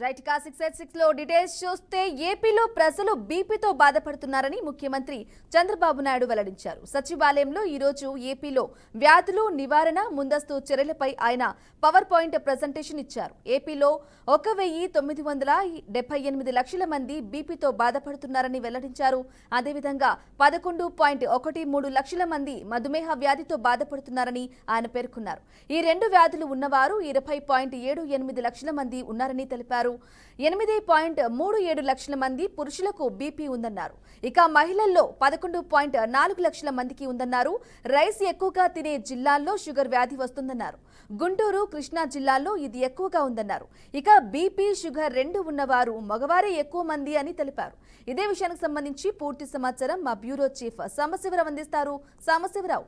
Right కా 686 లో details చూస్తే ఏపీలో ప్రజలు బీపీతో బాధపడుతున్నారని ముఖ్యమంత్రి చంద్రబాబు నాయుడు వెల్లడించారు. సచివాలయంలో ఈ రోజు ఏపీలో వ్యాధులు నివారణ ముందస్తు చర్యలపై ఆయన పవర్ పాయింట్ ప్రెజెంటేషన్ ఇచ్చారు. ఏపీలో 1978 లక్షల మంది బీపీతో బాధపడుతున్నారని వెల్లడించారు. అదేవిధంగా 11.13 లక్షల మంది మధుమేహ వ్యాధితో బాధపడుతున్నారని ఆయన పేర్కొన్నారు. ఈ రెండు వ్యాధులు ఉన్నవారు 20.78 లక్షల మంది ఉన్నారని తెలిపారు. 8.37 లక్షల మంది పురుషులకు బీపీ ఉందన్నారు. ఇక మహిళల్లో 11.4 లక్షల మందికి ఉందన్నారు. రైస్ ఎక్కువగా తినే జిల్లాల్లో షుగర్ వ్యాధి వస్తుందన్నారు. గుంటూరు, కృష్ణా జిల్లాల్లో ఇది ఎక్కువగా ఉందన్నారు. ఇక బీపీ, షుగర్ రెండు ఉన్నవారు మగవారే ఎక్కువ మంది అని తెలిపారు. ఇదే విషయానికి సంబంధించి పూర్తి సమాచారం మా బ్యూరో చీఫ్ సాంబశివరావు అందిస్తారు. సాంబశివరావు,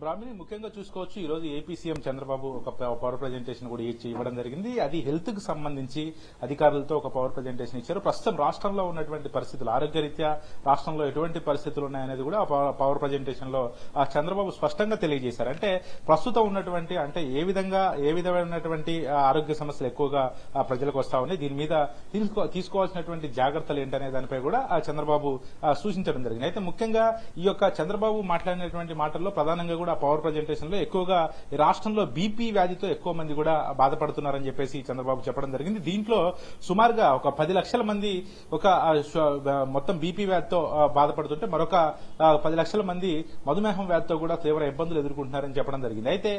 బ్రాహ్మణి ముఖ్యంగా చూసుకోవచ్చు. ఈ రోజు ఏపీ సీఎం చంద్రబాబు ఒక పవర్ ప్రజెంటేషన్ కూడా ఇవ్వడం జరిగింది. అది హెల్త్ కు సంబంధించి అధికారులతో ఒక పవర్ ప్రజెంటేషన్ ఇచ్చారు. ప్రస్తుతం రాష్ట్రంలో ఉన్నటువంటి పరిస్థితులు, ఆరోగ్యరీత్యా రాష్ట్రంలో ఎటువంటి పరిస్థితులు ఉన్నాయనేది కూడా పవర్ ప్రజెంటేషన్ లో చంద్రబాబు స్పష్టంగా తెలియజేశారు. అంటే ప్రస్తుతం ఉన్నటువంటి ఏ విధమైనటువంటి ఆరోగ్య సమస్యలు ఎక్కువగా ప్రజలకు వస్తా ఉన్నాయి, దీని మీద తీసుకోవాల్సినటువంటి జాగ్రత్తలు ఏంటనే దానిపై కూడా చంద్రబాబు సూచించడం జరిగింది. అయితే ముఖ్యంగా ఈ యొక్క చంద్రబాబు మాట్లాడినటువంటి మాటల్లో ప్రధానంగా కూడా పవర్ ప్రజెంటేషన్ లో ఎక్కువగా రాష్ట్రంలో బీపీ వ్యాధితో ఎక్కువ మంది కూడా బాధపడుతున్నారని చెప్పేసి చంద్రబాబు చెప్పడం జరిగింది. దీంట్లో సుమారుగా ఒక 10 లక్షల మంది మొత్తం బీపీ వ్యాధితో బాధపడుతుంటే మరొక 10 లక్షల మంది మధుమేహం వ్యాధితో కూడా తీవ్ర ఇబ్బందులు ఎదుర్కొంటున్నారని చెప్పడం జరిగింది. అయితే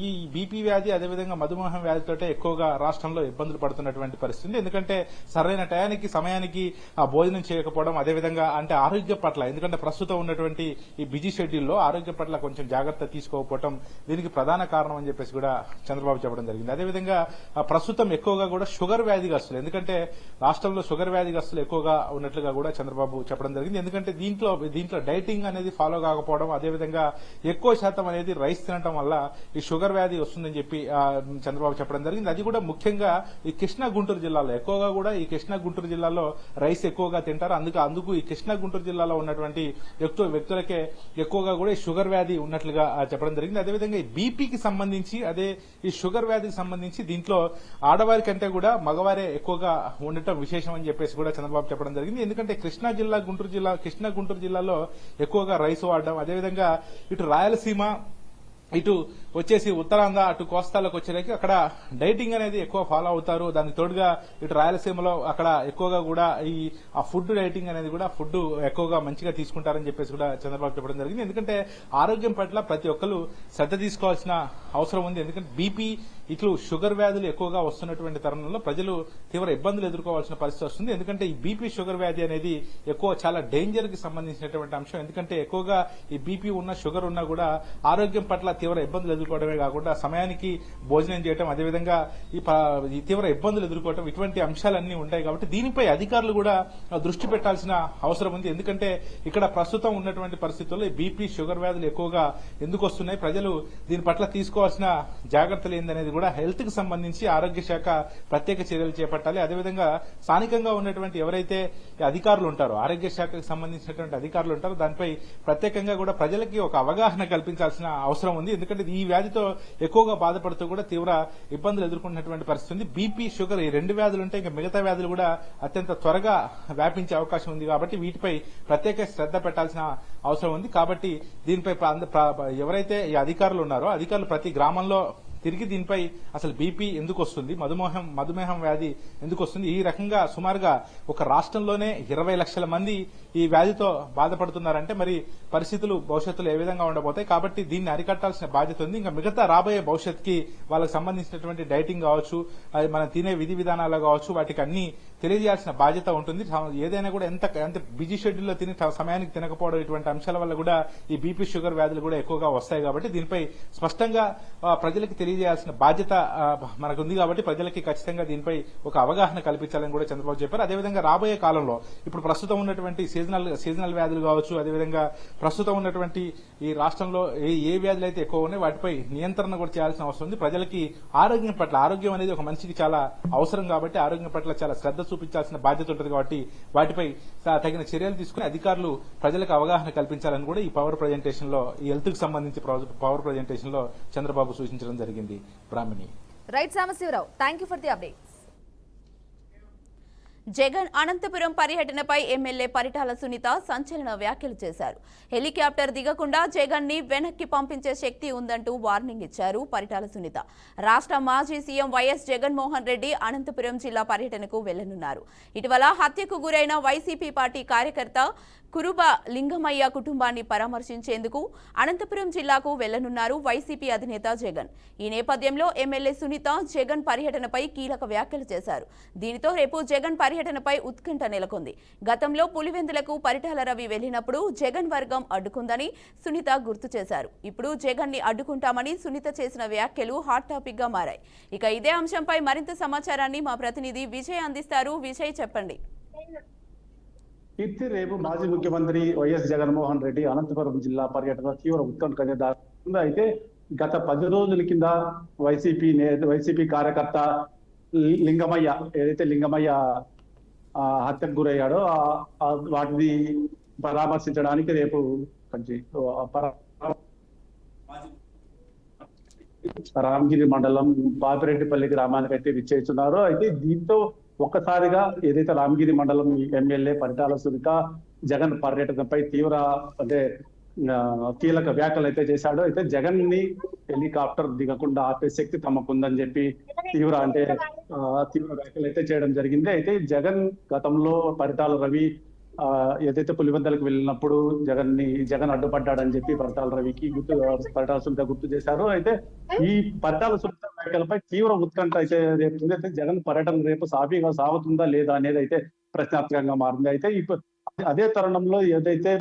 ఈ బీపీ వ్యాధి అదేవిధంగా మధుమేహం వ్యాధితోటే ఎక్కువగా రాష్ట్రంలో ఇబ్బందులు పడుతున్నటువంటి పరిస్థితి. ఎందుకంటే సరైన టయానికి సమయానికి భోజనం చేయకపోవడం, అదేవిధంగా ఆరోగ్య పట్ల, ఎందుకంటే ప్రస్తుతం ఉన్నటువంటి ఈ బిజీ షెడ్యూల్లో ఆరోగ్య పట్ల కొంచెం జాగ్రత్త తీసుకోకపోవడం దీనికి ప్రధాన కారణం అని చెప్పేసి కూడా చంద్రబాబు చెప్పడం జరిగింది. అదేవిధంగా ప్రస్తుతం ఎక్కువగా కూడా షుగర్ వ్యాధిగ్రస్తులు, ఎందుకంటే రాష్ట్రంలో షుగర్ వ్యాధిగ్రస్తులు ఎక్కువగా ఉన్నట్లుగా కూడా చంద్రబాబు చెప్పడం జరిగింది. ఎందుకంటే దీంట్లో డైటింగ్ అనేది ఫాలో కాకపోవడం, అదేవిధంగా ఎక్కువ శాతం అనేది రైస్ తినడం వల్ల ఈ షుగర్ వ్యాధి వస్తుందని చెప్పి చంద్రబాబు చెప్పడం జరిగింది. అది కూడా ముఖ్యంగా ఈ కృష్ణా గుంటూరు జిల్లాలో ఎక్కువగా కూడా ఈ కృష్ణా గుంటూరు జిల్లాలో రైస్ ఎక్కువగా తింటారు. అందుకు ఈ కృష్ణా గుంటూరు జిల్లాలో ఉన్నటువంటి వ్యక్తులకే ఎక్కువగా కూడా ఈ షుగర్ వ్యాధి ఉన్నట్లుగా చెప్పడం జరిగింది. అదేవిధంగా ఈ బీపీకి సంబంధించి, ఈ షుగర్ వ్యాధికి సంబంధించి దీంట్లో ఆడవారి కంటే కూడా మగవారే ఎక్కువగా ఉండటం విశేషం అని చెప్పేసి కూడా చంద్రబాబు చెప్పడం జరిగింది. ఎందుకంటే కృష్ణా గుంటూరు జిల్లాలో ఎక్కువగా రైస్ వాడడం, అదేవిధంగా ఇటు రాయలసీమ, ఇటు వచ్చేసి ఉత్తరాంధ్ర, అటు కోస్తాలకు వచ్చేసరికి అక్కడ డైటింగ్ అనేది ఎక్కువ ఫాలో అవుతారు. దానికి తోడుగా ఇటు రాయలసీమలో అక్కడ ఎక్కువగా కూడా ఆ ఫుడ్ డైటింగ్ అనేది కూడా ఫుడ్ ఎక్కువగా మంచిగా తీసుకుంటారని చెప్పేసి కూడా చంద్రబాబు చెప్పడం జరిగింది. ఎందుకంటే ఆరోగ్యం పట్ల ప్రతి ఒక్కరు శ్రద్ధ తీసుకోవాల్సిన అవసరం ఉంది. ఎందుకంటే బీపీ, ఇట్లు షుగర్ వ్యాధులు ఎక్కువగా వస్తున్నటువంటి తరుణంలో ప్రజలు తీవ్ర ఇబ్బందులు ఎదుర్కోవాల్సిన పరిస్థితి వస్తుంది. ఎందుకంటే ఈ బీపీ, షుగర్ వ్యాధి అనేది చాలా డేంజర్ కి సంబంధించినటువంటి అంశం. ఎందుకంటే ఎక్కువగా ఈ బీపీ ఉన్న, షుగర్ ఉన్నా కూడా ఆరోగ్యం పట్ల తీవ్ర ఇబ్బందులు ఎదుర్కోవడమే కాకుండా సమయానికి భోజనం చేయడం, అదేవిధంగా ఈ తీవ్ర ఇబ్బందులు ఎదుర్కోవడం, ఇటువంటి అంశాలన్నీ ఉంటాయి. కాబట్టి దీనిపై అధికారులు కూడా దృష్టి పెట్టాల్సిన అవసరం ఉంది. ఎందుకంటే ఇక్కడ ప్రస్తుతం ఉన్నటువంటి పరిస్థితుల్లో ఈ బీపీ, షుగర్ వ్యాధులు ఎక్కువగా ఎందుకు వస్తున్నాయి, ప్రజలు దీని పట్ల తీసుకోవాల్సిన జాగ్రత్తలు ఏందనేది కూడా హెల్త్ కి సంబంధించి ఆరోగ్య శాఖ ప్రత్యేక చర్యలు చేపట్టాలి. అదేవిధంగా స్థానికంగా ఉన్నటువంటి ఎవరైతే అధికారులు ఉంటారో, ఆరోగ్య శాఖకు సంబంధించినటువంటి అధికారులు ఉంటారో దానిపై ప్రత్యేకంగా కూడా ప్రజలకి ఒక అవగాహన కల్పించాల్సిన అవసరం ఉంది. ఎందుకంటే ఈ వ్యాధితో ఎక్కువగా బాధపడుతూ కూడా తీవ్ర ఇబ్బందులు ఎదుర్కొంటున్నటువంటి పరిస్థితి ఉంది. బీపీ, షుగర్ ఈ రెండు వ్యాధులు ఉంటే ఇంకా మిగతా వ్యాధులు కూడా అత్యంత త్వరగా వ్యాపించే అవకాశం ఉంది. కాబట్టి వీటిపై ప్రత్యేక శ్రద్ధ పెట్టాల్సిన అవసరం ఉంది. కాబట్టి దీనిపై ఎవరైతే ఈ అధికారులు ఉన్నారో అధికారులు ప్రతి గ్రామంలో తిరిగి దీనిపై అసలు బీపీ ఎందుకు వస్తుంది, మధుమేహం వ్యాధి ఎందుకు వస్తుంది, ఈ రకంగా సుమారుగా ఒక రాష్ట్రంలోనే 20 లక్షల మంది ఈ వ్యాధితో బాధపడుతున్నారంటే మరి పరిస్థితులు భవిష్యత్తులో ఏ విధంగా ఉండబోతాయి. కాబట్టి దీన్ని అరికట్టాల్సిన బాధ్యత ఉంది. ఇంకా మిగతా రాబోయే భవిష్యత్తుకి వాళ్ళకి సంబంధించినటువంటి డైటింగ్ కావచ్చు, అది మనం తినే విధి విధానాలు కావచ్చు, వాటికి అన్ని తెలియజేయాల్సిన బాధ్యత ఉంటుంది. ఏదైనా కూడా ఎంత బిజీ షెడ్యూల్లో తిని సమయానికి తినకపోవడం, ఇటువంటి అంశాల వల్ల కూడా ఈ బీపీ, షుగర్ వ్యాధులు కూడా ఎక్కువగా వస్తాయి. కాబట్టి దీనిపై స్పష్టంగా ప్రజలకు తెలియజేయాల్సిన బాధ్యత మనకు ఉంది. కాబట్టి ప్రజలకి ఖచ్చితంగా దీనిపై ఒక అవగాహన కల్పించాలని కూడా చంద్రబాబు చెప్పారు. అదేవిధంగా రాబోయే కాలంలో ఇప్పుడు ప్రస్తుతం ఉన్నటువంటి సీజనల్ వ్యాధులు కావచ్చు, అదేవిధంగా ప్రస్తుతం ఉన్నటువంటి ఈ రాష్ట్రంలో ఏ వ్యాధులు అయితే ఎక్కువ ఉన్నాయి వాటిపై నియంత్రణ కూడా చేయాల్సిన అవసరం ఉంది. ప్రజలకి ఆరోగ్యం అనేది ఒక మనిషికి చాలా అవసరం. కాబట్టి ఆరోగ్యం పట్ల చాలా శ్రద్ధ చూపించాల్సిన బాధ్యత ఉంటుంది కాబట్టి వాటిపై తగిన చర్యలు తీసుకుని అధికారులు ప్రజలకు అవగాహన కల్పించాలని కూడా ఈ పవర్ ప్రజెంటేషన్ లో ఈ హెల్త్ కు సంబంధించి పవర్ ప్రజెంటేషన్ లో చంద్రబాబు సూచించడం జరిగింది. Brahmani. Right Sambasivarao, thank you for the updates. Jagan Anantapuram పర్యటనపై ఎమ్మెల్యే పరిటాల సునీత సంచలన వ్యాఖ్యలు చేశారు. హెలికాప్టర్ దిగకుండా జగన్ ని వెనక్కి పంపించే శక్తి ఉందంటూ వార్నింగ్ ఇచ్చారు పరిటాల సునీత. రాష్ట్ర మాజీ సీఎం వైఎస్ జగన్మోహన్ రెడ్డి అనంతపురం జిల్లా పర్యటనకు వెళ్లనున్నారు. ఇటీవల హత్యకు గురైన వైసీపీ పార్టీ కార్యకర్త కురుబ లింగమయ్య కుటుంబాన్ని పరామర్శించేందుకు అనంతపురం జిల్లాకు వెళ్లనున్నారు వైసీపీ అధినేత జగన్. ఈ నేపథ్యంలో ఎమ్మెల్యే సునీత జగన్ పర్యటనపై కీలక వ్యాఖ్యలు చేశారు. దీనితో రేపు జగన్ పర్యటనపై ఉత్కంఠ నెలకొంది. గతంలో పులివెందులకు పరిటాల రవి వెళ్లినప్పుడు జగన్ వర్గం అడ్డుకుందని సునీత గుర్తు చేశారు. ఇప్పుడు జగన్ ని అడ్డుకుంటామని సునీత చేసిన వ్యాఖ్యలు హాట్ టాపిక్ గా మారాయి. ఇక ఇదే అంశంపై మరింత సమాచారాన్ని మా ప్రతినిధి విజయ్ అందిస్తారు. విజయ్, చెప్పండి. కీర్తి, రేపు మాజీ ముఖ్యమంత్రి వైఎస్ జగన్మోహన్ రెడ్డి అనంతపురం జిల్లా పర్యటన తీవ్ర ఉత్కంఠ దారుంది. అయితే గత 10 రోజుల కింద వైసీపీ కార్యకర్త లింగమయ్య ఏదైతే లింగమయ్య హత్యకు గురయ్యాడో వాటిని పరామర్శించడానికి రేపు రామగిరి మండలం పాపిరెడ్డిపల్లి గ్రామానికి అయితే విచ్చేస్తున్నారు. అయితే దీంతో ఒక్కసారిగా ఏదైతే రామగిరి మండలం ఎమ్మెల్యే పరిటాల సునీత జగన్ పర్యటనపై తీవ్ర కీలక వ్యాఖ్యలు అయితే చేశాడు. అయితే జగన్ ని హెలికాప్టర్ దిగకుండా ఆపే శక్తి తమకుందని చెప్పి తీవ్ర వ్యాఖ్యలు అయితే చేయడం జరిగింది. అయితే జగన్ గతంలో పరిటాల రవి ఏదైతే పులివెందులకు వెళ్ళినప్పుడు జగన్ అడ్డుపడ్డాడని చెప్పి పరిటాల సునీత గుర్తు చేశారు. అయితే ఈ పరిటాల సునీత వ్యాఖ్యలపై తీవ్ర ఉత్కంఠ అయితే రేపుతుంది. అయితే జగన్ పర్యటన రేపు సాఫీగా సాగుతుందా లేదా అనేది అయితే ప్రశ్నార్థకంగా మారింది. అయితే అదే తరుణంలో ఏదైతే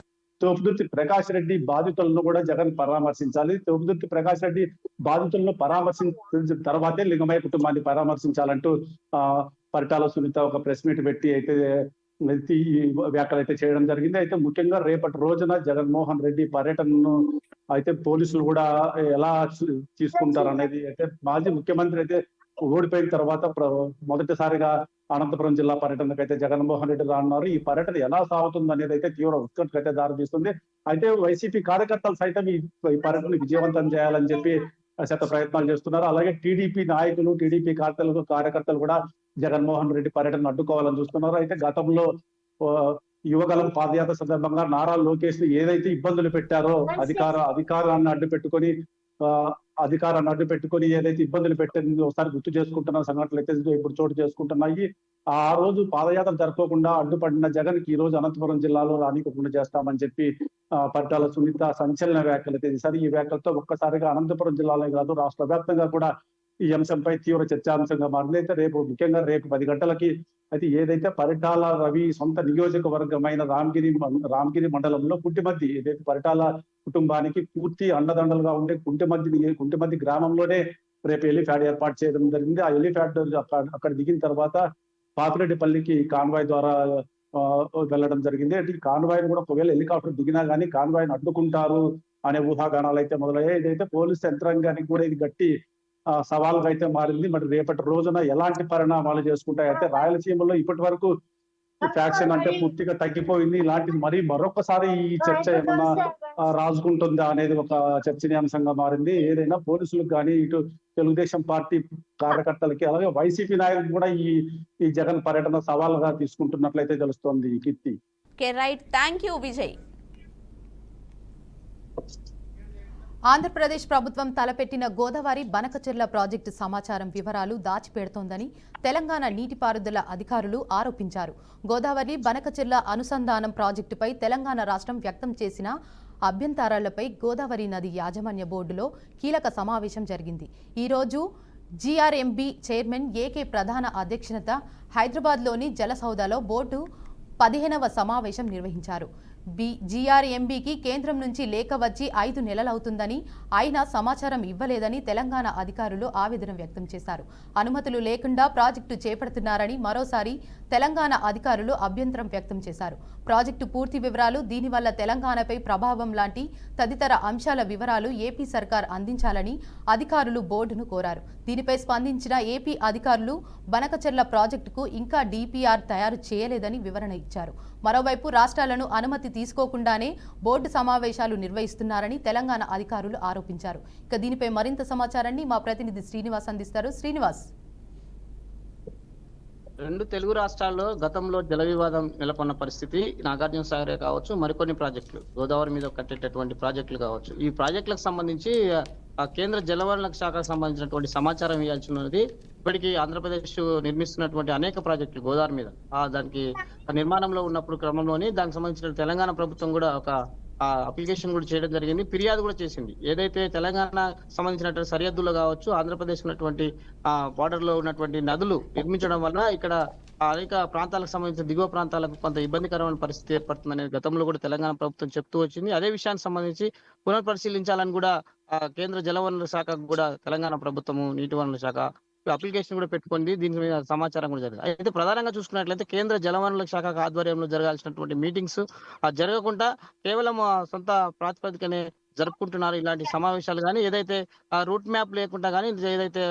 తోపుదుర్తి ప్రకాష్ రెడ్డి బాధితులను కూడా జగన్ పరామర్శించాలి. తోపుదుర్తి ప్రకాష్ రెడ్డి బాధితులను పరామర్శించిన తర్వాతే లింగమయ్య కుటుంబాన్ని పరామర్శించాలంటూ పరిటాల సునీత ఒక ప్రెస్ మీట్ పెట్టి అయితే వ్యాఖ్యలు అయితే చేయడం జరిగింది. అయితే ముఖ్యంగా రేపటి రోజున జగన్మోహన్ రెడ్డి పర్యటనను అయితే పోలీసులు కూడా ఎలా తీసుకుంటారు అనేది అయితే మాజీ ముఖ్యమంత్రి అయితే ఓడిపోయిన తర్వాత మొదటిసారిగా అనంతపురం జిల్లా పర్యటనకు అయితే జగన్మోహన్ రెడ్డి రానున్నారు. ఈ పర్యటన ఎలా సాగుతుంది అనేది అయితే తీవ్ర ఉత్కంఠకు అయితే దారితీస్తుంది. అయితే వైసీపీ కార్యకర్తలు సైతం ఈ పర్యటన విజయవంతం చేయాలని చెప్పి శత ప్రయత్నాలు చేస్తున్నారు. అలాగే టీడీపీ నాయకులు, టీడీపీ కార్యకర్తలు కూడా జగన్మోహన్ రెడ్డి పర్యటన అడ్డుకోవాలని చూస్తున్నారు. అయితే గతంలో యువగలం పాదయాత్ర సందర్భంగా నారా లోకేష్ ఏదైతే ఇబ్బందులు పెట్టారో అధికారాన్ని అడ్డు పెట్టుకొని ఏదైతే ఇబ్బందులు పెట్టింది ఒకసారి గుర్తు చేసుకుంటున్న సంఘటనలు అయితే ఇప్పుడు చోటు చేసుకుంటున్నాయి. ఆ రోజు పాదయాత్ర జరపకుండా అడ్డుపడిన జగన్ కి ఈ రోజు అనంతపురం జిల్లాలో రానివ్వకుండా చేస్తామని చెప్పి పరిటాల సునీత సంచలన వ్యాఖ్యలు చేశారు. ఈ వ్యాఖ్యలతో ఒక్కసారిగా అనంతపురం జిల్లాలో కాదు రాష్ట్ర వ్యాప్తంగా కూడా ఈ అంశంపై తీవ్ర చర్చాంశంగా మారింది. అయితే ముఖ్యంగా రేపు 10 గంటలకి అయితే ఏదైతే పరిటాల రవి సొంత నియోజకవర్గమైన రామగిరి మండలంలో కుంటిమద్ది ఏదైతే పరిటాల కుటుంబానికి పూర్తి అండదండలుగా ఉండే కుంటిమద్ది గ్రామంలోనే రేపు హెలిప్యాడ్ ఏర్పాటు చేయడం జరిగింది. ఆ హెలిప్యాడ్ అక్కడ దిగిన తర్వాత పాపిరెడ్డిపల్లికి కాన్వాయ్ ద్వారా వెళ్ళడం జరిగింది. అంటే ఈ కాన్వాయ్ని కూడా ఒకవేళ హెలికాప్టర్ దిగినా కానీ కాన్వాయ్ని అడ్డుకుంటారు అనే ఊహాగానాలు అయితే మొదలయ్యాయి. ఇదైతే పోలీసు యంత్రాంగానికి కూడా ఇది గట్టి సవాల్గా అయితే మారింది. మరి రేపటి రోజున ఎలాంటి పరిణామాలు చేసుకుంటాయి అయితే రాయలసీమలో ఇప్పటి వరకు ఫ్యాక్షన్ అంటే పూర్తిగా తగ్గిపోయింది. ఇలాంటిది మరొకసారి ఈ చర్చ ఏమన్నా రాజుకుంటుందా అనేది ఒక చర్చనీయాంశంగా మారింది. ఏదైనా పోలీసులకు కానీ ఇటు తెలుగుదేశం పార్టీ కార్యకర్తలకి అలాగే వైసీపీ నాయకులు కూడా ఈ జగన్ పర్యటన సవాలుగా తీసుకుంటున్నట్లయితే తెలుస్తోంది. Keerthi. Right, thank you Vijay. Andhra Pradesh ప్రభుత్వం తలపెట్టిన గోదావరి బనకచెర్ల ప్రాజెక్టు సమాచారం వివరాలు దాచిపెడుతోందని తెలంగాణ నీటిపారుదల అధికారులు ఆరోపించారు. గోదావరి బనకచెర్ల అనుసంధానం ప్రాజెక్టుపై తెలంగాణ రాష్ట్రం వ్యక్తం చేసిన అభ్యంతరాలపై గోదావరి నది యాజమాన్య బోర్డులో కీలక సమావేశం జరిగింది. ఈరోజు జీఆర్ఎంబీ చైర్మన్ ఏకే ప్రధాన అధ్యక్షత హైదరాబాద్లోని జలసౌదాలో బోర్డు 15వ సమావేశం నిర్వహించారు. జీఆర్ఎంబీకి కేంద్రం నుంచి లేఖ వచ్చి 5 నెలలవుతుందని అయినా సమాచారం ఇవ్వలేదని తెలంగాణ అధికారులు ఆవేదన వ్యక్తం చేశారు. అనుమతులు లేకుండా ప్రాజెక్టు చేపడుతున్నారని మరోసారి తెలంగాణ అధికారులు అభ్యంతరం వ్యక్తం చేశారు. ప్రాజెక్టు పూర్తి వివరాలు, దీనివల్ల తెలంగాణపై ప్రభావం లాంటి తదితర అంశాల వివరాలు ఏపీ సర్కార్ అందించాలని అధికారులు బోర్డును కోరారు. దీనిపై స్పందించిన ఏపీ అధికారులు బనకచెర్ల ప్రాజెక్టుకు ఇంకా డీపీఆర్ తయారు చేయలేదని వివరణ ఇచ్చారు. మరోవైపు రాష్ట్రాలను అనుమతి తీసుకోకుండానే బోర్డు సమావేశాలు నిర్వహిస్తున్నారని తెలంగాణ అధికారులు ఆరోపించారు. ఇక దీనిపై మరింత సమాచారాన్ని మా ప్రతినిధి శ్రీనివాస్ అందిస్తారు. శ్రీనివాస్, రెండు తెలుగు రాష్ట్రాల్లో గతంలో జల వివాదం నెలకొన్న పరిస్థితి, నాగార్జున సాగరే కావచ్చు, మరికొన్ని ప్రాజెక్టులు, గోదావరి మీద కట్టేటటువంటి ప్రాజెక్టులు కావచ్చు, ఈ ప్రాజెక్టులకు సంబంధించి ఆ కేంద్ర జలవనరుల శాఖకు సంబంధించినటువంటి సమాచారం ఇవ్వాల్సి ఉన్నది. ఇప్పటికీ ఆంధ్రప్రదేశ్ నిర్మిస్తున్నటువంటి అనేక ప్రాజెక్టులు గోదావరి మీద దానికి నిర్మాణంలో ఉన్నప్పుడు క్రమంలోని దానికి సంబంధించిన తెలంగాణ ప్రభుత్వం కూడా ఒక అప్లికేషన్ కూడా చేయడం జరిగింది, ఫిర్యాదు కూడా చేసింది. ఏదైతే తెలంగాణ సంబంధించినటువంటి సరిహద్దులో కావచ్చు, ఆంధ్రప్రదేశ్ ఉన్నటువంటి బార్డర్ లో ఉన్నటువంటి నదులు నిర్మించడం వల్ల ఇక్కడ అనేక ప్రాంతాలకు సంబంధించిన దిగువ ప్రాంతాలకు కొంత ఇబ్బందికరమైన పరిస్థితి ఏర్పడుతుందనేది గతంలో కూడా తెలంగాణ ప్రభుత్వం చెప్తూ వచ్చింది. అదే విషయానికి సంబంధించి పునర్పరిశీలించాలని కూడా కేంద్ర జలవనరుల శాఖకు కూడా తెలంగాణ ప్రభుత్వము, నీటి వనరుల శాఖ అప్లికేషన్ కూడా పెట్టుకుంది. దీని మీద సమాచారం కూడా జరిగింది. అయితే ప్రధానంగా చూసుకున్నట్లయితే కేంద్ర జలవనరుల శాఖ ఆధ్వర్యంలో జరగాల్సినటువంటి మీటింగ్స్ జరగకుండా కేవలం సొంత ప్రాతిపదికనే జరుపుకుంటున్నారు ఇలాంటి సమావేశాలు. కానీ ఏదైతే రూట్ మ్యాప్ లేకుండా కానీ ఏదైతే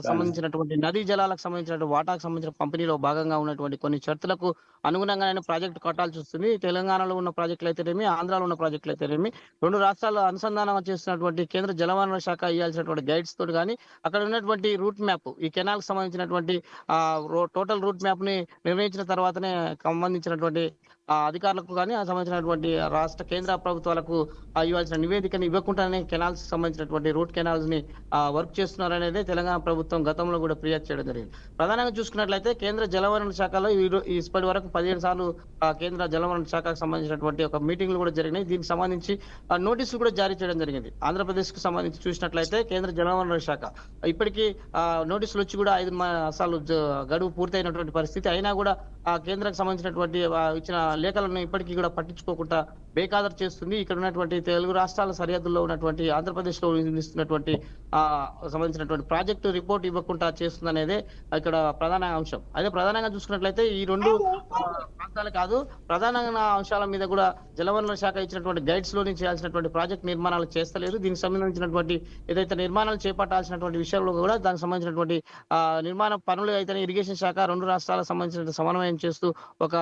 సంబంధించినటువంటి నదీ జలాలకు సంబంధించినటువంటి వాటాకు సంబంధించిన పంపిణీలో భాగంగా ఉన్నటువంటి కొన్ని షరతులకు అనుగుణంగానే ప్రాజెక్టు కట్టాల్సి వస్తుంది. తెలంగాణలో ఉన్న ప్రాజెక్టులు అయితేనేమి, ఆంధ్రాలో ఉన్న ప్రాజెక్టులు అయితేనేమి, రెండు రాష్ట్రాల్లో అనుసంధానం చేస్తున్నటువంటి కేంద్ర జలవనరుల శాఖ ఇవ్వాల్సినటువంటి గైడ్స్ తోటి కానీ అక్కడ ఉన్నటువంటి రూట్ మ్యాప్, ఈ కెనాల్ సంబంధించినటువంటి టోటల్ రూట్ మ్యాప్ ని నిర్ణయించిన తర్వాతనే సంబంధించినటువంటి అధికారులకు కానీ సంబంధించినటువంటి రాష్ట్ర కేంద్ర ప్రభుత్వాలకు ఇవ్వాల్సిన నివేదికను ఇవ్వకుండానే కెనాల్స్ సంబంధించినటువంటి రూట్ కెనాల్స్ ని వర్క్ చేస్తున్నారనేది తెలంగాణ ప్రభుత్వం గతంలో కూడా ఫిర్యాదు చేయడం జరిగింది. ప్రధానంగా చూసుకున్నట్లయితే కేంద్ర జలవనరుల శాఖలో ఇప్పటి వరకు 17 సార్లు కేంద్ర జలవనరుల శాఖకు సంబంధించినటువంటి ఒక మీటింగ్లు కూడా జరిగినాయి. దీనికి సంబంధించి నోటీసులు కూడా జారీ చేయడం జరిగింది. ఆంధ్రప్రదేశ్ కు సంబంధించి చూసినట్లయితే కేంద్ర జలవనరుల శాఖ ఇప్పటికీ నోటీసులు వచ్చి కూడా 5 మాసాలు గడువు పూర్తయినటువంటి పరిస్థితి అయినా కూడా కేంద్రకు సంబంధించినటువంటి ఇచ్చిన లేఖలను ఇప్పటికీ కూడా పట్టించుకోకుండా బేఖాదరు చేస్తుంది. ఇక్కడ ఉన్నటువంటి తెలుగు రాష్ట్రాల సరిహద్దుల్లో ఉన్నటువంటి ఆంధ్రప్రదేశ్ లో నిర్మిస్తున్నటువంటి సంబంధించినటువంటి ప్రాజెక్టు రిపోర్ట్ ఇవ్వకుండా చేస్తుంది అనేది ఇక్కడ ప్రధాన అంశం. అదే ప్రధానంగా చూసుకున్నట్లయితే ఈ రెండు ప్రాంతాలు కాదు, ప్రధాన అంశాల మీద కూడా జలవనరుల శాఖ ఇచ్చినటువంటి గైడ్స్ లోని చేయాల్సినటువంటి ప్రాజెక్ట్ నిర్మాణాలు చేస్తలేదు. దీనికి సంబంధించినటువంటి ఏదైతే నిర్మాణాలు చేపట్టాల్సినటువంటి విషయంలో కూడా దానికి సంబంధించినటువంటి నిర్మాణ పనులు అయితే ఇరిగేషన్ శాఖ రెండు రాష్ట్రాలకు సంబంధించిన సమన్వయం చేస్తూ ఒక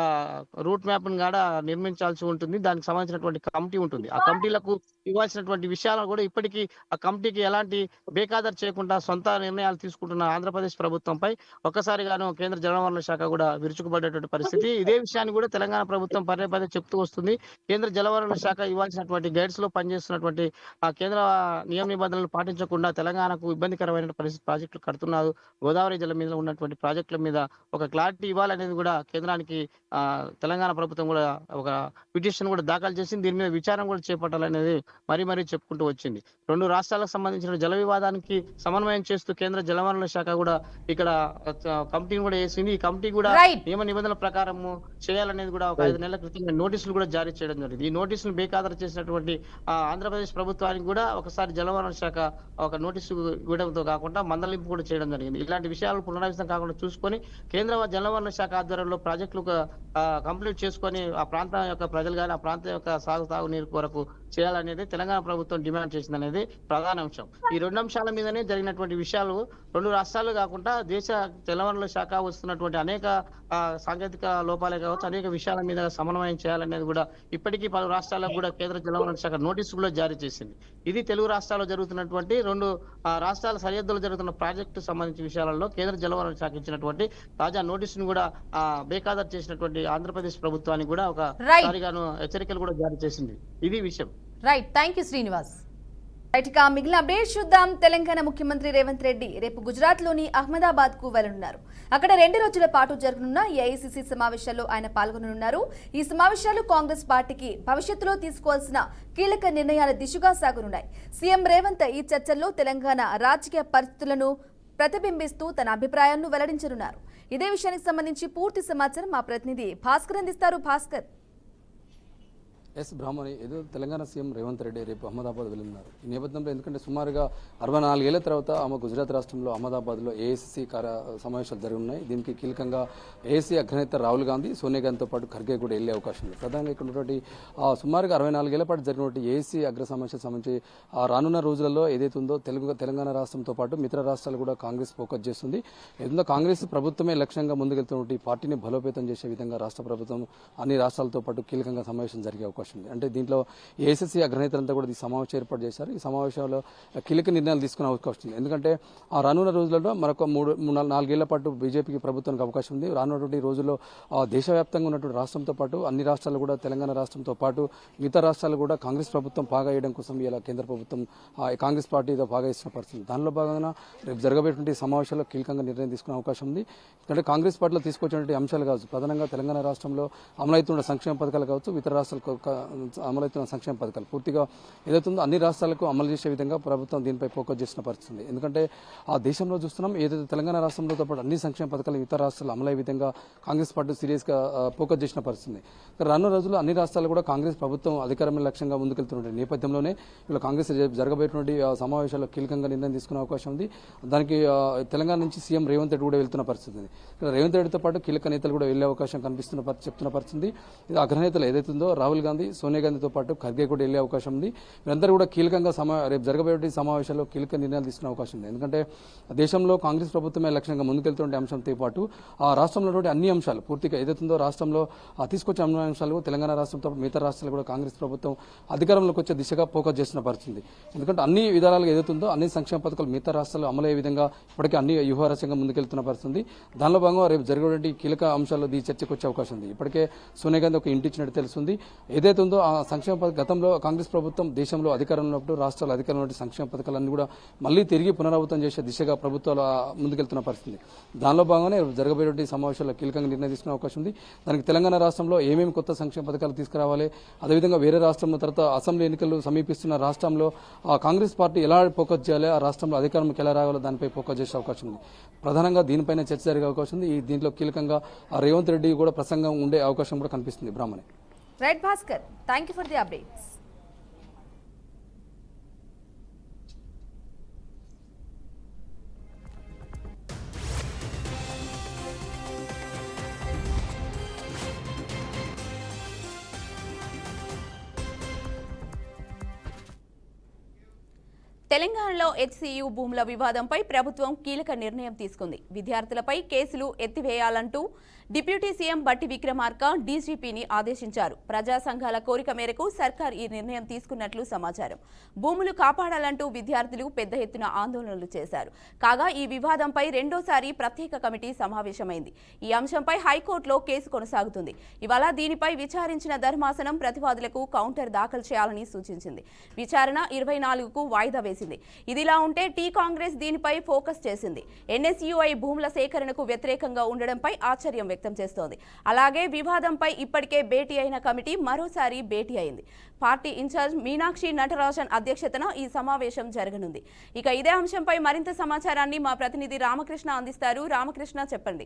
రూట్ మ్యాప్ ని కూడా నిర్మించాల్సి ఉంటుంది. దానికి సంబంధించినటువంటి కమిటీ ఉంటుంది. ఆ కమిటీలకు ఇవ్వాల్సినటువంటి విషయాలను కూడా ఇప్పటికీ ఆ కమిటీకి ఎలాంటి బేఖాదరు చేయకుండా సొంత నిర్ణయాలు తీసుకుంటున్న ఆంధ్రప్రదేశ్ ప్రభుత్వంపై ఒక్కసారిగాను కేంద్ర జలవనరుల శాఖ కూడా విరుచుకుపడేటువంటి పరిస్థితి. ఇదే విషయాన్ని కూడా తెలంగాణ ప్రభుత్వం పదే చెప్తూ వస్తుంది. కేంద్ర జలవనరుల శాఖ ఇవ్వాల్సినటువంటి గైడ్స్ లో పనిచేస్తున్నటువంటి కేంద్ర నియమ నిబంధనలు పాటించకుండా తెలంగాణకు ఇబ్బందికరమైన పరిస్థితి ప్రాజెక్టులు కడుతున్నారు. గోదావరి జలం మీద ఉన్నటువంటి ప్రాజెక్టుల మీద ఒక క్లారిటీ ఇవ్వాలనేది కూడా కేంద్రానికి తెలంగాణ ప్రభుత్వం కూడా ఒక పిటిషన్ కూడా దాఖలు చేసింది. దీని మీద విచారణ కూడా చేపట్టాలనేది మరీ చెప్పుకుంటూ వచ్చింది. రెండు రాష్ట్రాలకు సంబంధించిన జల వివాదానికి సమన్వయం చేస్తూ కేంద్ర జలవనరుల శాఖ కూడా ఇక్కడ కమిటీని కూడా వేసింది. ఈ కమిటీ కూడా నియమ నిబంధనల ప్రకారం చేయాలనేది కూడా ఒక 5 నెలల క్రితం నోటీసులు కూడా జారీ చేయడం జరిగింది. ఈ నోటీసులు బేఖాతరు చేసినటువంటి ఆంధ్రప్రదేశ్ ప్రభుత్వానికి కూడా ఒకసారి జలవనరుల శాఖ ఒక నోటీసు ఇవ్వడంతో కాకుండా మందలింపు కూడా చేయడం జరిగింది. ఇలాంటి విషయాలు పునరావృతం కాకుండా చూసుకొని కేంద్ర జలవనరుల శాఖ ఆధ్వర్యంలో ప్రాజెక్టులు కంప్లీట్ చేసుకొని ఆ ప్రాంతం యొక్క ప్రజలు కానీ ఆ ప్రాంతం యొక్క తాగునీరు కొరకు చేయాలనేది తెలంగాణ ప్రభుత్వం డిమాండ్ చేసింది అనేది ప్రధాన అంశం. ఈ రెండు అంశాల మీదనే జరిగినటువంటి విషయాలు రెండు రాష్ట్రాలు కాకుండా దేశ జలవనరుల శాఖ వస్తున్నటువంటి అనేక సాంకేతిక లోపాలే కావచ్చు, అనేక విషయాల మీద సమన్వయం చేయాలనేది కూడా ఇప్పటికీ పలు రాష్ట్రాలకు కూడా కేంద్ర జలవనరుల శాఖ నోటీసు కూడా జారీ చేసింది. ఇది తెలుగు రాష్ట్రాల్లో జరుగుతున్నటువంటి రెండు రాష్ట్రాల సరిహద్దులు జరుగుతున్న ప్రాజెక్టు సంబంధించిన విషయాలలో కేంద్ర జలవనరుల శాఖ ఇచ్చినటువంటి తాజా నోటీసును కూడా బేఖాదరు చేసినటువంటి ఆంధ్రప్రదేశ్ ప్రభుత్వానికి కూడా ఒక సారిగాను హెచ్చరికలు కూడా జారీ చేసింది. ఇది విషయం. Right, thank you Srinivas. Right, ఇక మిగిలిన అప్డేట్ చూద్దాం. తెలంగాణ ముఖ్యమంత్రి రేవంత్ రెడ్డి రేపు గుజరాత్ లోని అహ్మదాబాద్ కు వెళ్లనున్నారు. అక్కడ 2 రోజుల పాటు జరగనున్న ఏఐసిసి సమావేశాల్లో ఆయన పాల్గొననున్నారు. ఈ సమావేశాలు కాంగ్రెస్ పార్టీకి భవిష్యత్తులో తీసుకోవాల్సిన కీలక నిర్ణయాల దిశగా సాగనున్నాయి. సీఎం రేవంత్ ఈ చర్చల్లో తెలంగాణ రాజకీయ పరిస్థితులను ప్రతిబింబిస్తూ తన అభిప్రాయాలను వెల్లడించనున్నారు. ఇదే విషయానికి సంబంధించి పూర్తి సమాచారం మా ప్రతినిధి భాస్కర్ అందిస్తారు. భాస్కర్, ఎస్ బ్రాహ్మణి ఏదో తెలంగాణ సీఎం రేవంత్ రెడ్డి రేపు అహ్మదాబాద్ వెళ్ళున్నారు. ఈ నేపథ్యంలో ఎందుకంటే సుమారుగా 64 ఏళ్ల తర్వాత ఆమె గుజరాత్ రాష్ట్రంలో అహ్మదాబాద్లో ఏఐసీసీ సమావేశాలు జరుగున్నాయి. దీనికి కీలకంగా ఏఐసీ అగ్రనేత రాహుల్ గాంధీ, సోనియా గాంధీతో పాటు ఖర్గే కూడా వెళ్లే అవకాశం ఉంది. ప్రధానంగా ఇక్కడ ఉన్నటువంటి సుమారుగా 64 ఏళ్ల పాటు జరిగినటువంటి ఏఐసీ అగ్ర సమావేశాలకు సంబంధించి రానున్న రోజులలో ఏదైతే ఉందో తెలంగాణ రాష్ట్రంతో పాటు మిత్ర రాష్ట్రాలు కూడా కాంగ్రెస్ ఫోకస్ చేస్తుంది. ఏదో కాంగ్రెస్ ప్రభుత్వమే లక్ష్యంగా ముందుకెళ్తున్నటువంటి పార్టీని బలోపేతం చేసే విధంగా రాష్ట్ర ప్రభుత్వం అన్ని రాష్ట్రాలతో పాటు కీలకంగా సమావేశం జరిగే అవకాశం ఉంది. అంటే దీంట్లో ఏఐసీసీ అగ్రనేతలంతా కూడా ఈ సమావేశం ఏర్పాటు చేశారు. ఈ సమావేశంలో కీలక నిర్ణయాలు తీసుకునే అవకాశం ఉంది. ఎందుకంటే రానున్న రోజులలో మరొక 3-4 ఏళ్ల పాటు బీజేపీకి ప్రభుత్వానికి అవకాశం ఉంది. రానున్నటువంటి రోజుల్లో దేశవ్యాప్తంగా ఉన్నటువంటి రాష్ట్రంతో పాటు అన్ని రాష్ట్రాలు కూడా తెలంగాణ రాష్ట్రంతో పాటు మిగతా రాష్ట్రాలు కూడా కాంగ్రెస్ ప్రభుత్వం బాగా వేయడం కోసం ఇలా కేంద్ర ప్రభుత్వం కాంగ్రెస్ పార్టీతో బాగా ఇచ్చిన పరిస్థితి. దానిలో భాగంగా రేపు జరగబోయేటువంటి సమావేశాల్లో కీలకంగా నిర్ణయం తీసుకునే అవకాశం ఉంది. ఎందుకంటే కాంగ్రెస్ పార్టీలో తీసుకొచ్చినటువంటి అంశాలు కావచ్చు, ప్రధానంగా తెలంగాణ రాష్ట్రంలో అమలవుతున్న సంక్షేమ పథకాలు కావచ్చు, ఇతర రాష్ట్రాలకు అమలవుతున్న సంక్షేమ పథకాలు పూర్తిగా ఏదైతుందో అన్ని రాష్ట్రాలకు అమలు చేసే విధంగా ప్రభుత్వం దీనిపై ఫోకస్ చేసిన పరిస్థితి. ఎందుకంటే ఆ దేశంలో చూస్తున్నాం ఏదైతే తెలంగాణ రాష్ట్రంలో పాటు అన్ని సంక్షేమ పథకాలు ఇతర రాష్ట్రాలు అమలయ్యే విధంగా కాంగ్రెస్ పార్టీ సీరియస్గా ఫోకస్ చేసిన పరిస్థితి. రానున్న రోజుల్లో అన్ని రాష్ట్రాలు కూడా కాంగ్రెస్ ప్రభుత్వం అధికారమైన లక్ష్యంగా ముందుకెళ్తున్న నేపథ్యంలోనే ఇలా కాంగ్రెస్ జరగబోయేటువంటి సమావేశాల్లో కీలకంగా నిర్ణయం తీసుకునే అవకాశం ఉంది. దానికి తెలంగాణ నుంచి సీఎం రేవంత్ రెడ్డి కూడా వెళ్తున్న పరిస్థితి. ఇక్కడ రేవంత్ రెడ్డితో పాటు కీలక నేతలు కూడా వెళ్లే అవకాశం చెప్తున్న పరిస్థితి. ఇది అగ్రనేతలు ఏదైతే ఉందో రాహుల్ గాంధీ, సోనియా గాంధీతో పాటు ఖర్గే కూడా వెళ్లే అవకాశం ఉంది. వీరందరూ కూడా కీలకంగా రేపు జరగబోయే సమావేశాల్లో కీలక నిర్ణయాలు తీసుకునే అవకాశం ఉంది. ఎందుకంటే దేశంలో కాంగ్రెస్ ప్రభుత్వమే లక్ష్యంగా ముందుకెళ్తున్న అంశంతో పాటు ఆ రాష్ట్రంలో అన్ని అంశాలు పూర్తిగా ఏదైతుందో రాష్ట్రంలో తీసుకొచ్చే అంశాలు తెలంగాణ రాష్ట్రంతో మిగతా రాష్ట్రాలు కూడా కాంగ్రెస్ ప్రభుత్వం అధికారంలోకి వచ్చే దిశగా ఫోకస్ చేసిన పరిస్థితి. ఎందుకంటే అన్ని విధానాలుగా ఏదైతుందో అన్ని సంక్షేమ పథకాలు మిగతా రాష్ట్రాలు అమలయ్యే విధంగా ఇప్పటికే అన్ని వ్యూహరచంగా ముందుకెళ్తున్న పరిస్థితి. దానిలో భాగంగా రేపు జరిగే కీలక అంశాల్లో ఈ చర్చకు వచ్చే అవకాశం ఉంది. ఇప్పటికే సోనియా గాంధీ ఒక ఇంటి ఇచ్చినట్టు తెలుస్తుంది. ఏదైతే ఉందో ఆ సంక్షేమ గతంలో కాంగ్రెస్ ప్రభుత్వం దేశంలో అధికారంలో ఉన్నప్పుడు రాష్ట్రాల అధికారంలో సంక్షేమ పథకాలన్నీ కూడా మళ్లీ తిరిగి పునరావృతం చేసే దిశగా ప్రభుత్వాలు ముందుకెళ్తున్న పరిస్థితి. దానిలో భాగంగానే జరగబోయే సమావేశాల్లో కీలకంగా నిర్ణయం తీసుకునే అవకాశం ఉంది. దానికి తెలంగాణ రాష్ట్రంలో ఏమేమి కొత్త సంక్షేమ పథకాలు తీసుకురావాలి, అదేవిధంగా వేరే రాష్ట్రంలో తర్వాత అసెంబ్లీ ఎన్నికలు సమీపిస్తున్న రాష్ట్రంలో కాంగ్రెస్ పార్టీ ఎలా ఫోకస్ చేయాలి, ఆ రాష్ట్రంలో అధికారంలోకి ఎలా రావాలో దానిపై ఫోకస్ చేసే అవకాశం ఉంది. ప్రధానంగా దీనిపైన చర్చ జరిగే అవకాశం ఉంది. దీంట్లో కీలకంగా రేవంత్ రెడ్డి కూడా ప్రసంగం ఉండే అవకాశం కూడా కనిపిస్తుంది. Brahmani. Right Bhaskar, thank you for the updates. తెలంగాణలో హెచ్సియు భూముల వివాదంపై ప్రభుత్వం కీలక నిర్ణయం తీసుకుంది. విద్యార్థులపై కేసులు ఎత్తివేయాలంటూ డిప్యూటీ సీఎం బట్టి విక్రమార్క డీజీపీని ఆదేశించారు. ప్రజా సంఘాల కోరిక మేరకు సర్కార్ ఈ నిర్ణయం తీసుకున్నట్లు సమాచారం. భూములు కాపాడాలంటూ విద్యార్థులు పెద్ద ఎత్తున ఆందోళనలు చేశారు. కాగా ఈ వివాదంపై రెండోసారి ప్రత్యేక కమిటీ సమావేశమైంది. ఈ అంశంపై హైకోర్టులో కేసు కొనసాగుతుంది. ఇవాళ దీనిపై విచారించిన ధర్మాసనం ప్రతివాదులకు కౌంటర్ దాఖలు చేయాలని సూచించింది. విచారణ 24కు వాయిదా వేసింది. ఇదిలా ఉంటే కాంగ్రెస్ దీనిపై ఫోకస్ చేసింది. ఎన్ఎస్యుఐ భూముల సేకరణకు వ్యతిరేకంగా ఉండడంపై ఆశ్చర్యం వ్యక్తం చేస్తోంది. అలాగే వివాదంపై ఇప్పటికే భేటీ అయిన కమిటీ మరోసారి భేటీ అయింది. పార్టీ ఇన్ఛార్జ్ మీనాక్షి నటరాజన్ అధ్యక్షతన ఈ సమావేశం జరగనుంది. ఇక ఇదే అంశంపై మరింత సమాచారాన్ని మా ప్రతినిధి రామకృష్ణ అందిస్తారు. రామకృష్ణ, చెప్పండి.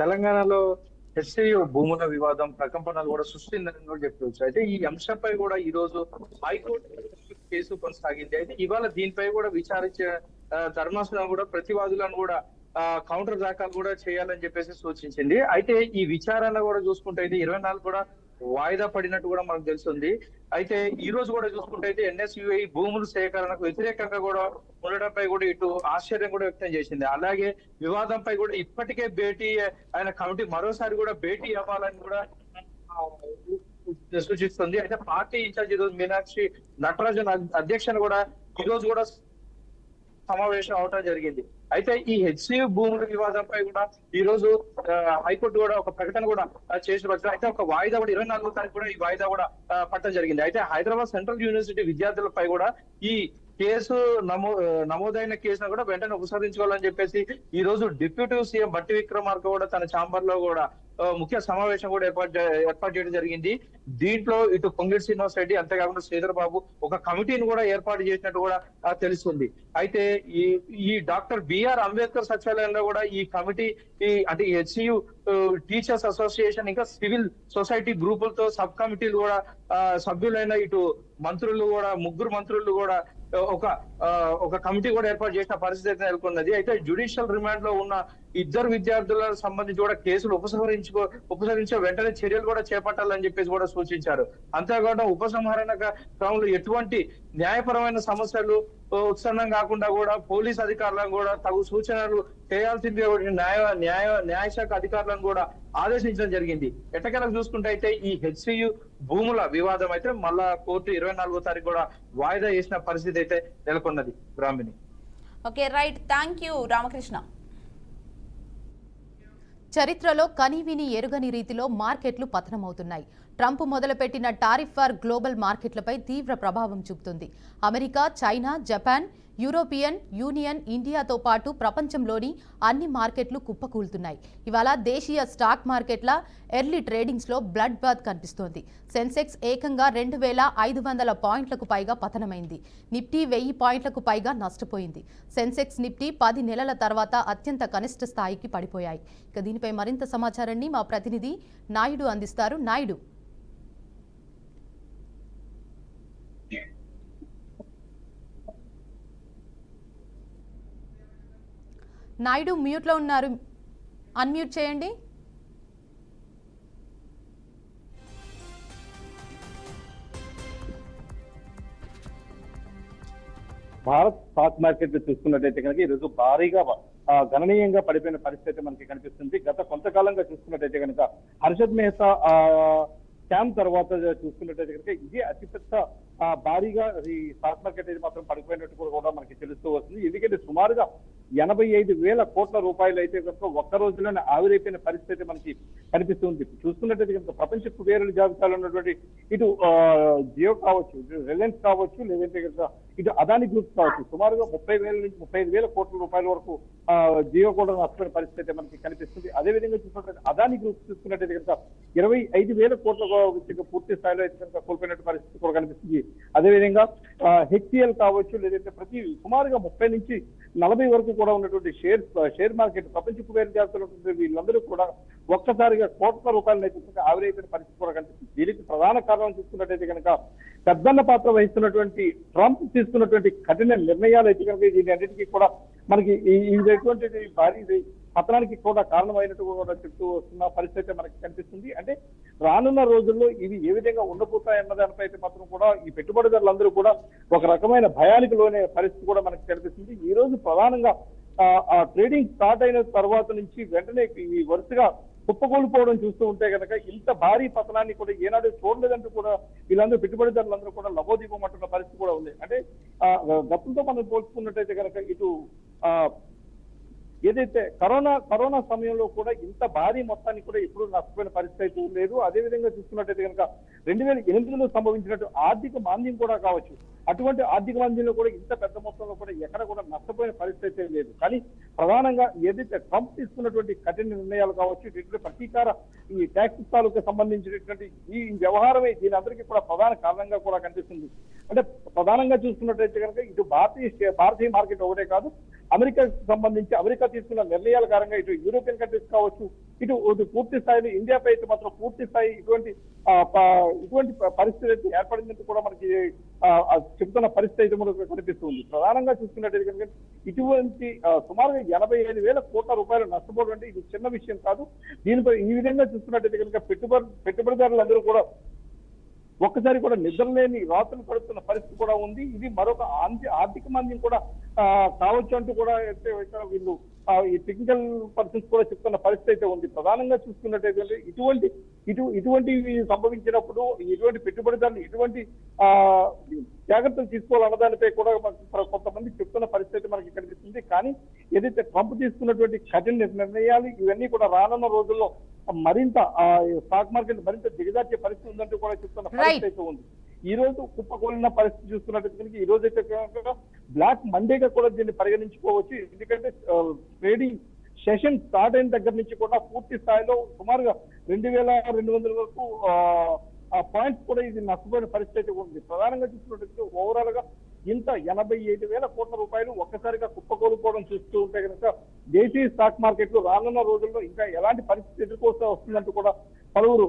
తెలంగాణలో హెచ్సియు భూముల వివాదం ప్రకంపనలు కూడా సృష్టిందని కూడా చెప్పవచ్చు. అయితే ఈ అంశంపై కూడా ఈ రోజు హైకోర్టు కేసు కొనసాగింది. అయితే ఇవాళ దీనిపై కూడా విచారించే ధర్మాసనం కూడా ప్రతివాదులను కూడా కౌంటర్ దాఖలు కూడా చేయాలని చెప్పేసి సూచించింది. అయితే ఈ విచారణ కూడా చూసుకుంటే అయితే 24 కూడా వాయిదా పడినట్టు కూడా మనకు తెలుస్తుంది. అయితే ఈ రోజు కూడా చూసుకుంటే అయితే ఎన్ఎస్యుఐ భూముల సేకరణకు వ్యతిరేకంగా కూడా ఉండడంపై కూడా ఇటు ఆశ్చర్యం కూడా వ్యక్తం చేసింది. అలాగే వివాదంపై కూడా ఇప్పటికే భేటీ అయిన కమిటీ మరోసారి కూడా భేటీ అవ్వాలని కూడా సూచిస్తుంది. అయితే పార్టీ ఇన్ఛార్జ్ ఈ రోజు మీనాక్షి నటరాజన్ అధ్యక్షన కూడా ఈ రోజు కూడా సమావేశం అవటం జరిగింది. అయితే ఈ హెచ్సియు భూముల వివాదంపై కూడా ఈ రోజు హైకోర్టు కూడా ఒక ప్రకటన కూడా చేసి వచ్చింది. అయితే ఒక వాయిదా కూడా 24వ తారీఖు కూడా ఈ వాయిదా కూడా పట్టడం జరిగింది. అయితే హైదరాబాద్ సెంట్రల్ యూనివర్సిటీ విద్యార్థులపై కూడా ఈ కేసు నమోదైన కేసును కూడా వెంటనే ఉపసంహరించుకోవాలని చెప్పేసి ఈ రోజు డిప్యూటీ సీఎం బట్టి విక్రమార్క కూడా తన ఛాంబర్ లో కూడా ముఖ్య సమావేశం కూడా ఏర్పాటు చేయడం జరిగింది. దీంట్లో ఇటు పొంగిడి శ్రీనివాస్ రెడ్డి అంతేకాకుండా శ్రీధర్ బాబు ఒక కమిటీని కూడా ఏర్పాటు చేసినట్టు కూడా తెలుస్తుంది. అయితే ఈ డాక్టర్ బిఆర్ అంబేద్కర్ సచివాలయంలో కూడా ఈ కమిటీ అంటే హెచ్సియు టీచర్స్ అసోసియేషన్ ఇంకా సివిల్ సొసైటీ గ్రూపులతో సబ్ కమిటీలు కూడా సభ్యులైన ఇటు మంత్రులు కూడా 3 మంత్రులు కూడా ఒక కమిటీ కూడా ఏర్పాటు చేసిన పరిస్థితి అయితే నెలకొన్నది. అయితే జ్యుడిషియల్ రిమాండ్ లో ఉన్న 2 విద్యార్థులకు సంబంధించి కూడా కేసులు ఉపసంహరించే వెంటనే చర్యలు కూడా చేపట్టాలని చెప్పేసి కూడా సూచించారు. అంతేకాకుండా ఉపసంహరణ క్రమంలో ఎటువంటి న్యాయపరమైన సమస్యలు ఉత్సన్నం కాకుండా కూడా పోలీస్ అధికారులను కూడా తగు సూచనలు చేయాల్సింది న్యాయశాఖ అధికారులను కూడా ఆదేశించడం జరిగింది. ఎట్టకేలకు చూసుకుంటే అయితే ఈ హెచ్సియు భూముల వివాదం అయితే మళ్ళా కోర్టు 24వ తారీఖు కూడా వాయిదా వేసిన పరిస్థితి అయితే నెలకొన్నది. Brahmani. Okay, right, thank you Ramakrishna. చరిత్రలో కనీవిని ఎరుగని రీతిలో మార్కెట్లు పతనమవుతున్నాయి. ట్రంప్ మొదలుపెట్టిన టారిఫ్ వార్ గ్లోబల్ మార్కెట్లపై తీవ్ర ప్రభావం చూపుతుంది. America, China, Japan, European Union, ఇండియాతో పాటు ప్రపంచంలోని అన్ని మార్కెట్లు కుప్పకూలుతున్నాయి. ఇవాళ దేశీయ స్టాక్ మార్కెట్ల ఎర్లీ ట్రేడింగ్స్లో బ్లడ్ బాత్ కనిపిస్తోంది. సెన్సెక్స్ ఏకంగా 2500 పాయింట్లకు పైగా పతనమైంది. నిఫ్టీ 1000 పాయింట్లకు పైగా నష్టపోయింది. సెన్సెక్స్, నిఫ్టీ 10 నెలల తర్వాత అత్యంత కనిష్ట స్థాయికి పడిపోయాయి. ఇక దీనిపై మరింత సమాచారాన్ని మా ప్రతినిధి నాయుడు అందిస్తారు. నాయుడు, మ్యూట్లో ఉన్నారు, అన్మ్యూట్ చేయండి. భారత్ స్టాక్ మార్కెట్ చూసుకున్నట్టయితే కనుక ఈ రోజు భారీగా గణనీయంగా పడిపోయిన పరిస్థితి మనకి కనిపిస్తుంది. గత కొంతకాలంగా చూసుకున్నట్టయితే కనుక హర్షద్ మెహతా స్కామ్ తర్వాత చూసుకున్నట్టయితే కనుక ఇదే అతిపెద్ద భారీగా ఈ స్టాక్ మార్కెట్ అయితే మాత్రం పడిపోయినట్టు కూడా మనకి తెలుస్తూ వస్తుంది. ఎందుకంటే సుమారుగా 85,000 కోట్ల రూపాయలు అయితే కనుక ఒక్క రోజులోనే ఆవిరైపోయిన పరిస్థితి మనకి కనిపిస్తుంది. చూసుకున్నట్టయితే కనుక ప్రపంచ కుబేరుల జాబితాలో ఉన్నటువంటి ఇటు జియో కావచ్చు, ఇటు రిలయన్స్ కావచ్చు, లేదంటే కనుక ఇటు అదాని గ్రూప్స్ కావచ్చు, సుమారుగా 30,000 నుంచి 35,000 కోట్ల రూపాయల వరకు జియో కూడా నష్టపోయిన పరిస్థితి మనకి కనిపిస్తుంది. అదేవిధంగా చూసుకున్నట్లయితే అదాని గ్రూప్స్ చూసుకున్నట్టయితే కనుక 25,000 కోట్ల పూర్తి స్థాయిలో అయితే కనుక కోల్పోయినట్టు పరిస్థితి కూడా కనిపిస్తుంది. అదేవిధంగా హెచ్సిఎల్ కావచ్చు, లేదంటే ప్రతి సుమారుగా 30 నుంచి 40 వరకు కూడా ఉన్నటువంటి షేర్ మార్కెట్ ప్రపంచ కుబేర జాబితాలో వీళ్ళందరూ కూడా ఒక్కసారిగా కోట్ల రూపాయలు అయితే ఆవిరైపోయిన పరిస్థితి కూడా కనిపిస్తుంది. దీనికి ప్రధాన కారణం చూసుకున్నట్టయితే కనుక పెద్దన్న పాత్ర వహిస్తున్నటువంటి ట్రంప్ తీసుకున్నటువంటి కఠిన నిర్ణయాలు అయితే కనుక దీని అన్నిటికీ కూడా మనకి ఇటువంటి భారీ పతనానికి కూడా కారణమైనట్టు కూడా చెప్తూ వస్తున్న పరిస్థితి మనకి కనిపిస్తుంది. అంటే రానున్న రోజుల్లో ఇవి ఏ విధంగా ఉండబోతాయన్న దానిపై అయితే మాత్రం కూడా ఈ పెట్టుబడిదారులందరూ కూడా ఒక రకమైన భయానికి లోనే పరిస్థితి కూడా మనకి కనిపిస్తుంది. ఈ రోజు ప్రధానంగా ఆ ట్రేడింగ్ స్టార్ట్ అయిన తర్వాత నుంచి వెంటనే ఈ వరుసగా కుప్పకూలిపోవడం చూస్తూ ఉంటే కనుక ఇంత భారీ పతనాన్ని కూడా ఏనాడు చూడలేదంటూ కూడా వీళ్ళందరూ పెట్టుబడిదారులందరూ కూడా లబోదీపమంటున్న పరిస్థితి కూడా ఉంది. అంటే గతంతో మనం పోల్చుకున్నట్టయితే కనుక ఇటు ఏదైతే కరోనా సమయంలో కూడా ఇంత భారీ మొత్తాన్ని కూడా ఎప్పుడు నష్టపోయిన పరిస్థితి లేదు. అదేవిధంగా చూసుకున్నట్టయితే కనుక 2008లో సంభవించినట్టు ఆర్థిక మాంద్యం కూడా కావచ్చు, అటువంటి ఆర్థిక మాంద్యంలో కూడా ఇంత పెద్ద మొత్తంలో కూడా ఎక్కడ కూడా నష్టపోయిన పరిస్థితి లేదు. కానీ ప్రధానంగా ఏదైతే ట్రంప్ తీసుకున్నటువంటి కఠిన నిర్ణయాలు కావచ్చు, ఇటువంటి ప్రతీకార ఈ ట్యాక్స్ తాలూకు సంబంధించినటువంటి ఈ వ్యవహారమే దీని అందరికీ కూడా ప్రధాన కారణంగా కూడా కనిపిస్తుంది. అంటే ప్రధానంగా చూసుకున్నట్టయితే కనుక ఇటు భారతీయ మార్కెట్ ఒకటే కాదు, అమెరికాకు సంబంధించి అమెరికా తీసుకున్న నిర్ణయాల కారణంగా ఇటు యూరోపియన్ కంట్రీస్ కావచ్చు, ఇటు పూర్తి స్థాయిలో ఇండియాపై అయితే మాత్రం పూర్తి స్థాయి ఇటువంటి పరిస్థితి అయితే ఏర్పడినట్టు కూడా మనకి చెబుతున్న పరిస్థితి అయితే మనకు కనిపిస్తుంది. ప్రధానంగా చూసుకున్నట్టయితే కనుక ఇటువంటి సుమారుగా 85,000 కోట్ల రూపాయలు నష్టపోవడం అంటే ఇది చిన్న విషయం కాదు. దీనిపై ఈ విధంగా చూసుకున్నట్టయితే కనుక పెట్టుబడిదారులందరూ కూడా ఒక్కసారి కూడా నిద్రలేని రాత్రులు పడుతున్న పరిస్థితి కూడా ఉంది. ఇది మరొక ఆర్థిక మాంద్యం కూడా కావచ్చు అంటూ కూడా వీళ్ళు ఈ టెక్నికల్ పర్సన్స్ కూడా చెప్తున్న పరిస్థితి అయితే ఉంది. ప్రధానంగా చూసుకున్నట్టయితే ఇటువంటివి సంభవించినప్పుడు ఇటువంటి పెట్టుబడిదారులు ఇటువంటి జాగ్రత్తలు తీసుకోవాలన్న దానిపై కూడా కొంతమంది చెప్తున్న పరిస్థితి మనకి కనిపిస్తుంది. కానీ ఏదైతే ట్రంప్ తీసుకున్నటువంటి కఠిన నిర్ణయాలు ఇవన్నీ కూడా రానున్న రోజుల్లో మరింత స్టాక్ మార్కెట్ మరింత దిగజార్చే పరిస్థితి ఉందంటూ కూడా చెప్తున్న పరిస్థితి అయితే ఉంది. ఈ రోజు కుప్పకూలిన పరిస్థితి చూస్తున్నట్టు ఈ రోజు అయితే బ్లాక్ మండేగా కూడా దీన్ని పరిగణించుకోవచ్చు. ఎందుకంటే ట్రేడింగ్ సెషన్ స్టార్ట్ అయిన దగ్గర నుంచి కూడా పూర్తి స్థాయిలో సుమారుగా 2200 వరకు పాయింట్స్ కూడా ఇది నష్టపోయిన పరిస్థితి అయితే ఉంది. ప్రధానంగా చూసినట్లయితే ఓవరాల్ గా ఇంత 87,000 కోట్ల రూపాయలు ఒక్కసారిగా కుప్పకూలిపోవడం చూస్తూ ఉంటే కనుక దేశీయ స్టాక్ మార్కెట్లు రానున్న రోజుల్లో ఇంకా ఎలాంటి పరిస్థితి ఎదుర్కోవాల్సి వస్తుందంటూ కూడా పలువురు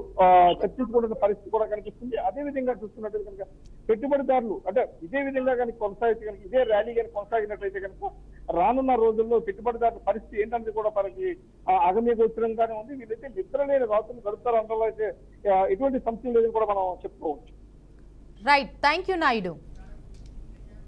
చర్చించుకుంటున్న పరిస్థితి కూడా కనిపిస్తుంది. అదే విధంగా చూస్తున్నట్టు కనుక పెట్టుబడిదారులు అంటే ఇదే విధంగా కనుక కొనసాగితే కనుక ఇదే ర్యాలీ కానీ కొనసాగినట్లయితే కనుక రానున్న రోజుల్లో పెట్టుబడిదారుల పరిస్థితి ఏంటనేది కూడా మనకి అగమ్యగోచరంగానే ఉంది. వీళ్ళైతే నిద్రలేని రాత్రులు గడుపుతారు అనడంలో అయితే ఎటువంటి సంశయం లేదని కూడా మనం చెప్పుకోవచ్చు. Right, thank you Naidu.